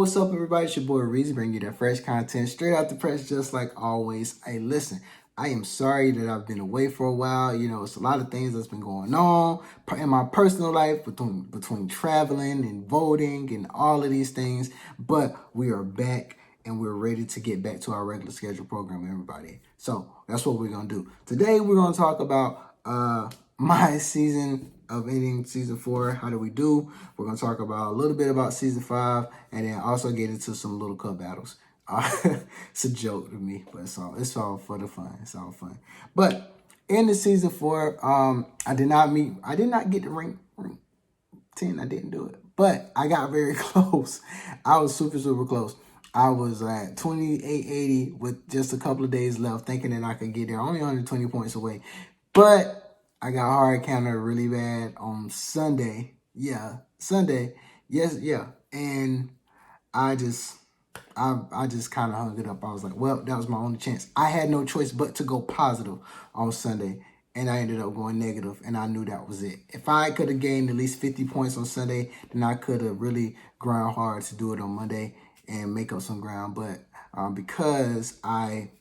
what's up, everybody? It's your boy Reezy, bringing you that fresh content straight out the press, just like always. Hey, listen, I am sorry that I've been away for a while. You know, it's a lot of things that's been going on in my personal life between traveling and voting and all of these things. But we are back and we're ready to get back to our regular schedule program, everybody. So that's what we're going to do. Today, we're going to talk about my season of ending season 4. How do we do? We're going to talk about a little bit about season 5 and then also get into some little cup battles. It's a joke to me, but it's all for the fun. It's all fun. But in the season 4, I did not get the rank 10. I didn't do it, but I got very close. I was super close. I was at 2880 with just a couple of days left, thinking that I could get there, only 120 points away. But I got hard counter really bad on Sunday. Yeah, Sunday. Yes, yeah. And I just kind of hung it up. I was like, well, that was my only chance. I had no choice but to go positive on Sunday. And I ended up going negative, and I knew that was it. If I could have gained at least 50 points on Sunday, then I could have really ground hard to do it on Monday and make up some ground. But because I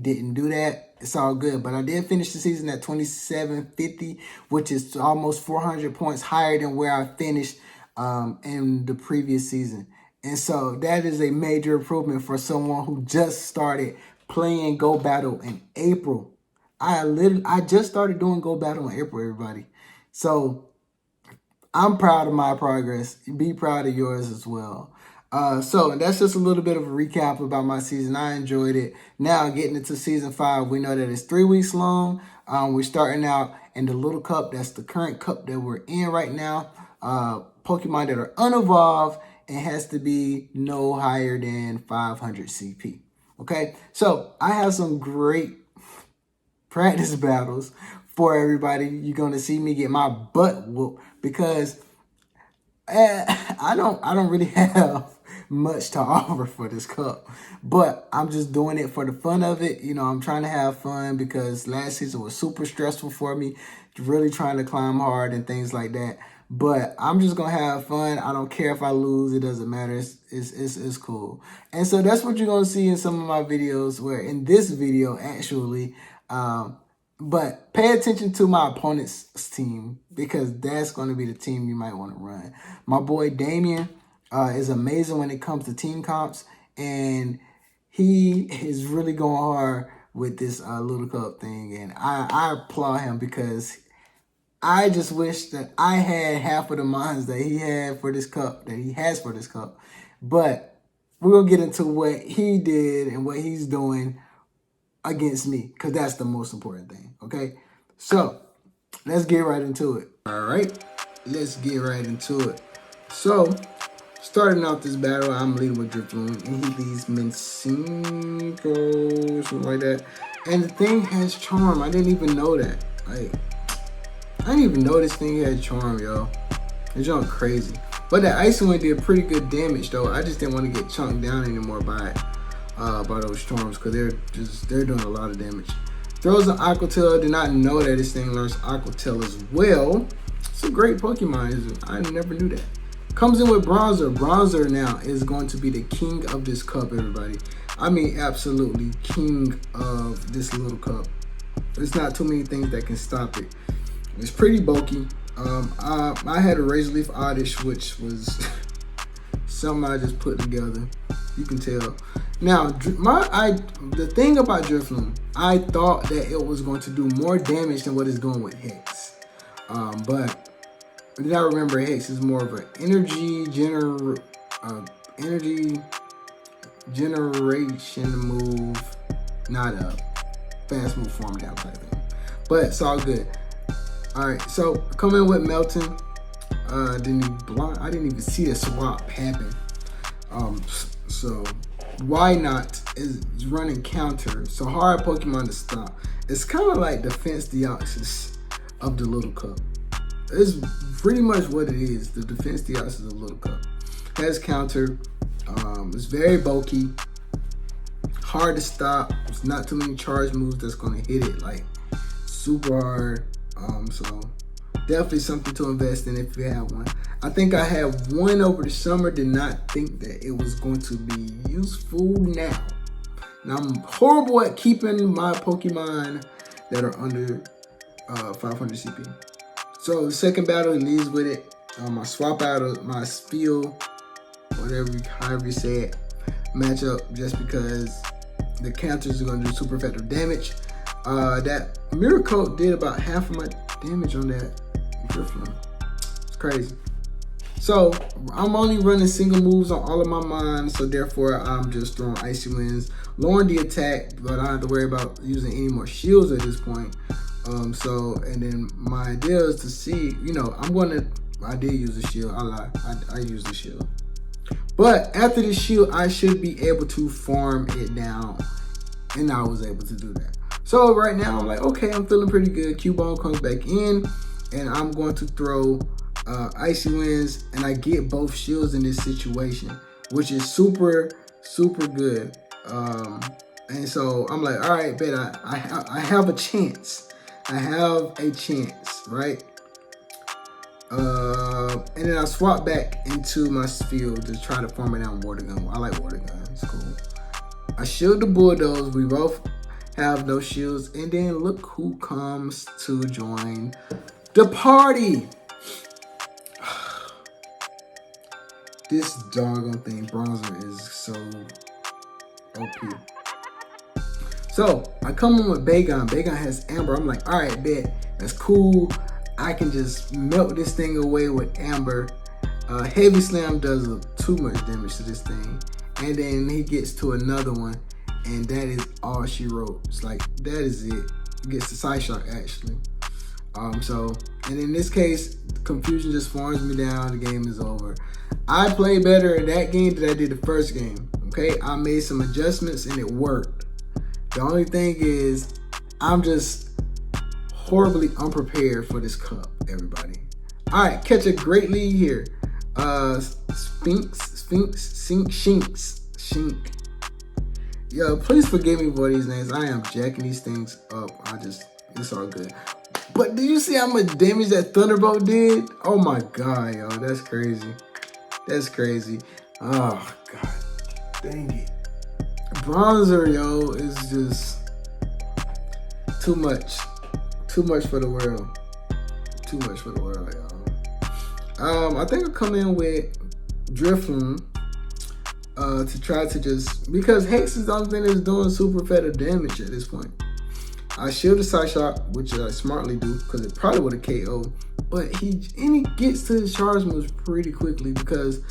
didn't do that, it's all good. But I did finish the season at 2750, which is almost 400 points higher than where I finished in the previous season. And so that is a major improvement for someone who just started playing Go Battle in April. I just started doing Go Battle in April, everybody. So I'm proud of my progress. Be proud of yours as well. So that's just a little bit of a recap about my season. I enjoyed it. Now getting into season 5, we know that it's 3 weeks long. We're starting out in the little cup. That's the current cup that we're in right now. Pokemon that are unevolved and has to be no higher than 500 CP. Okay, so I have some great practice battles for everybody. You're gonna see me get my butt whooped because I don't really have much to offer for this cup, but I'm just doing it for the fun of it. You know, I'm trying to have fun because last season was super stressful for me, really trying to climb hard and things like that. But I'm just gonna have fun. I don't care if I lose; it doesn't matter. It's cool. And so that's what you're gonna see in some of my videos. Where in this video, actually, but pay attention to my opponent's team because that's going to be the team you might want to run. My boy Damien is amazing when it comes to team comps, and he is really going hard with this little cup thing, and I applaud him because I just wish that I had half of the minds that he had for this cup, that he has for this cup. But we'll get into what he did and what he's doing against me, because that's the most important thing, okay? So, let's get right into it. All right, let's get right into it. So, starting out this battle, I'm leading with Drifloon, and he leads Mincinco, something like that. And the thing has Charm. I didn't even know that. Like, I didn't even know this thing had Charm, yo. It's going crazy. But that Ice Wind did pretty good damage, though. I just didn't want to get chunked down anymore by those storms because they're doing a lot of damage. Throws an Aqua Tail. Did not know that this thing learns Aqua Tail as well. It's a great Pokemon. I never knew that. Comes in with Bronzer. Bronzer now is going to be the king of this cup, everybody. I mean, absolutely king of this little cup. There's not too many things that can stop it. It's pretty bulky. I had a Razor Leaf Oddish, which was something I just put together. You can tell. Now, the thing about Drifloon, I thought that it was going to do more damage than what it's doing with Hex. But did I remember Hex is more of an energy generation move, not a fast move form down type thing. But it's all good. Alright, so coming with Melton. I didn't even see a swap happen. So why not is running counter, so hard Pokemon to stop. It's kind of like Defense Deoxys of the little cup. It's pretty much what it is. The Defense Deoxys of the little cup has counter. It's very bulky, hard to stop. It's not too many charge moves that's gonna hit it like super hard. So Definitely something to invest in if you have one. I think I had one over the summer. Did not think that it was going to be useful now. Now I'm horrible at keeping my Pokemon that are under 500 CP. So the second battle, he leads with it. I swap out of my Spiel, however you say it, matchup just because the counters are going to do super effective damage. That Mirror Coat did about half of my damage on that Drifloon. It's crazy. So I'm only running single moves on all of my mines, so therefore I'm just throwing Icy Winds, lowering the attack, but I don't have to worry about using any more shields at this point. And then my idea is to see, I did use the shield. I lie. I used the shield. But after the shield, I should be able to farm it down. And I was able to do that. So right now, I'm like, okay, I'm feeling pretty good. Cubone comes back in, and I'm going to throw Icy Winds, and I get both shields in this situation, which is super, super good. And so I'm like, all right, bet I have a chance. I have a chance, right? And then I swap back into my field to try to farm it down Water Gun. I like Water Gun. It's cool. I shield the Bulldoze. We both have no shields. And then look who comes to join the party. This doggone thing, Bronzer, is so OP. So I come in with Bagon. Bagon has Amber. I'm like, all right, bet. That's cool. I can just melt this thing away with Amber. Heavy Slam does too much damage to this thing. And then he gets to another one. And that is all she wrote. It's like, that is it. He gets the Side Shock, actually. And in this case, Confusion just farms me down. The game is over. I played better in that game than I did the first game. Okay? I made some adjustments and it worked. The only thing is, I'm just horribly unprepared for this cup, everybody. All right, catch a great lead here. Shink. Yo, please forgive me for these names. I am jacking these things up. It's all good. But do you see how much damage that Thunderbolt did? Oh my God, yo, that's crazy. That's crazy. Oh God, dang it. Bronzer, yo, is just too much. Too much for the world. Too much for the world, y'all. I think I'll come in with Drifloon to try to just, because Hex is the only thing that's doing super effective damage at this point. I shield the Side Shock, which I smartly do, because it probably would have KO'd. But he gets to his charge moves pretty quickly because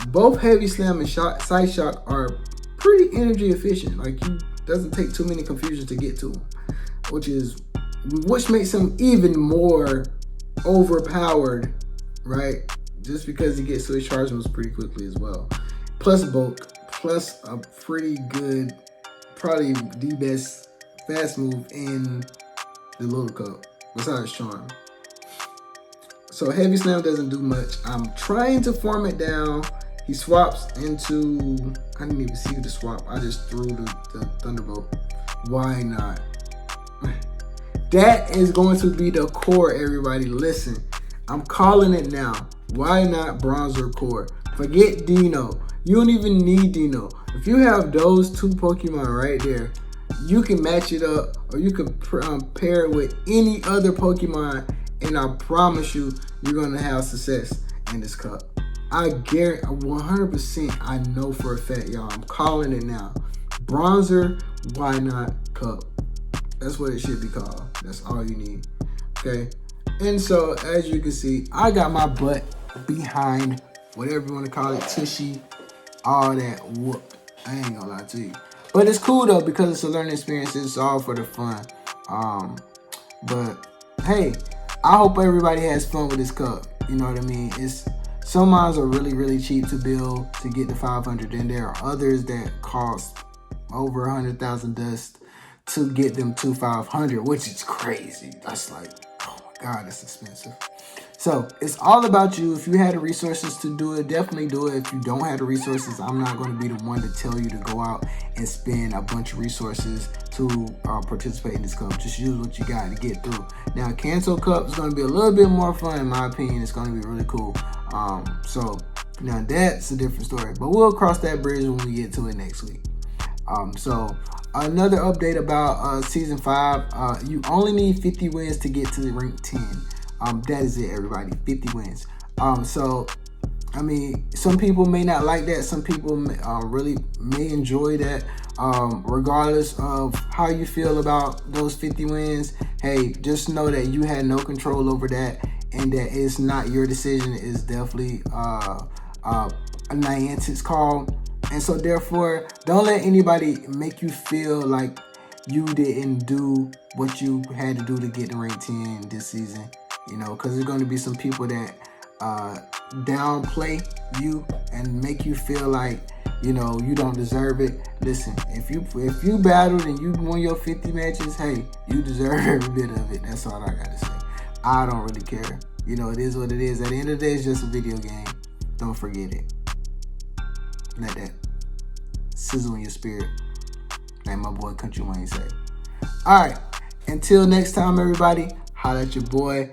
both Heavy Slam and Side Shock are pretty energy efficient. Like, it doesn't take too many confusions to get to him, which makes him even more overpowered, right? Just because he gets to his charge moves pretty quickly as well. Plus bulk, plus a pretty good, probably the best fast move in the Little Cup, besides Charm. So Heavy Slam doesn't do much. I'm trying to farm it down. He swaps into, I didn't even see the swap. I just threw the Thunderbolt. Why not? That is going to be the core, everybody. Listen, I'm calling it now. Why not Bronzer core? Forget Dino. You don't even need Dino. If you have those two Pokemon right there, you can match it up, or you can pair it with any other Pokemon, and I promise you, you're going to have success in this cup. I guarantee 100%, I know for a fact, y'all. I'm calling it now. Bronzer, why not cup? That's what it should be called. That's all you need. Okay? And so, as you can see, I got my butt behind, whatever you want to call it, Tushy, all that whoop. I ain't gonna lie to you. But it's cool though, because it's a learning experience. It's all for the fun. But hey, I hope everybody has fun with this cup. You know what I mean? Some mines are really, really cheap to build to get to 500. And there are others that cost over 100,000 dust to get them to 500, which is crazy. That's like, oh my God, that's expensive. So it's all about you. If you had the resources to do it, definitely do it. If you don't have the resources, I'm not going to be the one to tell you to go out and spend a bunch of resources to participate in this cup. Just use what you got to get through. Now, Canto Cup is going to be a little bit more fun, in my opinion. It's going to be really cool. So now that's a different story, but we'll cross that bridge when we get to it next week. So another update about season 5. You only need 50 wins to get to the rank 10. That is it, everybody. 50 wins. So I mean, some people may not like that. Some people really may enjoy that. Regardless of how you feel about those 50 wins, hey, just know that you had no control over that, and that it's not your decision. It's definitely a Niantic's call. And so therefore, don't let anybody make you feel like you didn't do what you had to do to get to rank 10 this season. You know, because there's going to be some people that downplay you and make you feel like, you know, you don't deserve it. Listen, if you battled and you won your 50 matches, hey, you deserve every bit of it. That's all I got to say. I don't really care. You know, it is what it is. At the end of the day, it's just a video game. Don't forget it. Let that sizzle in your spirit, like my boy Country Wayne say. All right, until next time, everybody, holla at your boy.